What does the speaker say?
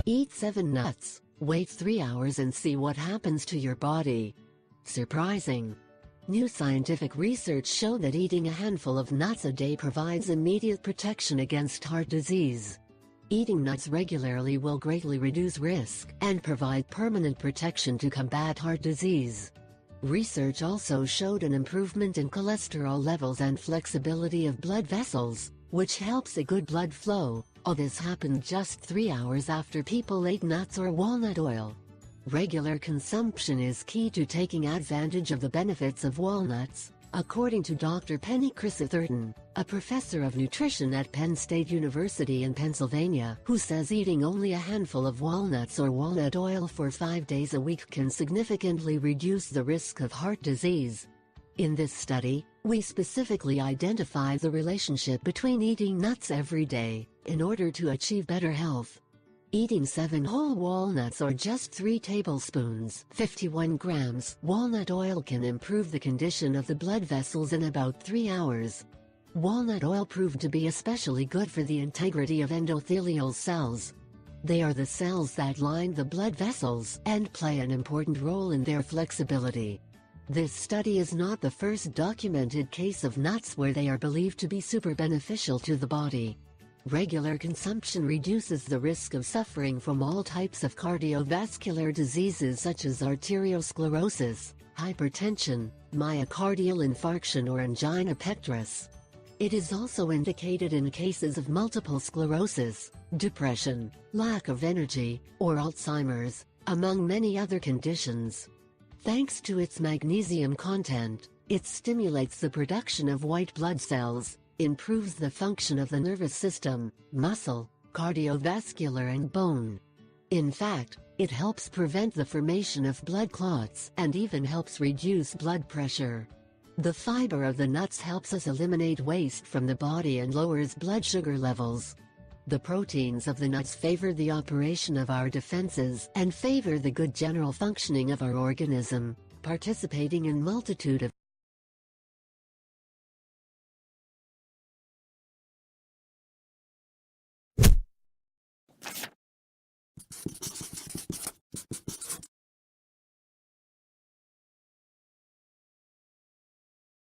Eat 7 nuts, wait 3 hours and see what happens to your body. Surprising! New scientific research show that eating a handful of nuts a day provides immediate protection against heart disease. Eating nuts regularly will greatly reduce risk and provide permanent protection to combat heart disease. Research also showed an improvement in cholesterol levels and flexibility of blood vessels, which helps a good blood flow. All this happened just 3 hours after people ate nuts or walnut oil. Regular consumption is key to taking advantage of the benefits of walnuts, according to Dr. Penny Crisatherton, a professor of nutrition at Penn State University in Pennsylvania, who says eating only a handful of walnuts or walnut oil for 5 days a week can significantly reduce the risk of heart disease. In this study, we specifically identified the relationship between eating nuts every day, in order to achieve better health. Eating 7 whole walnuts or just 3 tablespoons, 51 grams, walnut oil can improve the condition of the blood vessels in about 3 hours. Walnut oil proved to be especially good for the integrity of endothelial cells. They are the cells that line the blood vessels and play an important role in their flexibility. This study is not the first documented case of nuts where they are believed to be super beneficial to the body. Regular consumption reduces the risk of suffering from all types of cardiovascular diseases such as arteriosclerosis, hypertension, myocardial infarction or angina pectoris. It is also indicated in cases of multiple sclerosis, depression, lack of energy, or Alzheimer's, among many other conditions. Thanks to its magnesium content, it stimulates the production of white blood cells, improves the function of the nervous system, muscle, cardiovascular and bone. In fact, it helps prevent the formation of blood clots and even helps reduce blood pressure. The fiber of the nuts helps us eliminate waste from the body and lowers blood sugar levels. The proteins of the nuts favor the operation of our defenses and favor the good general functioning of our organism, participating in multitude of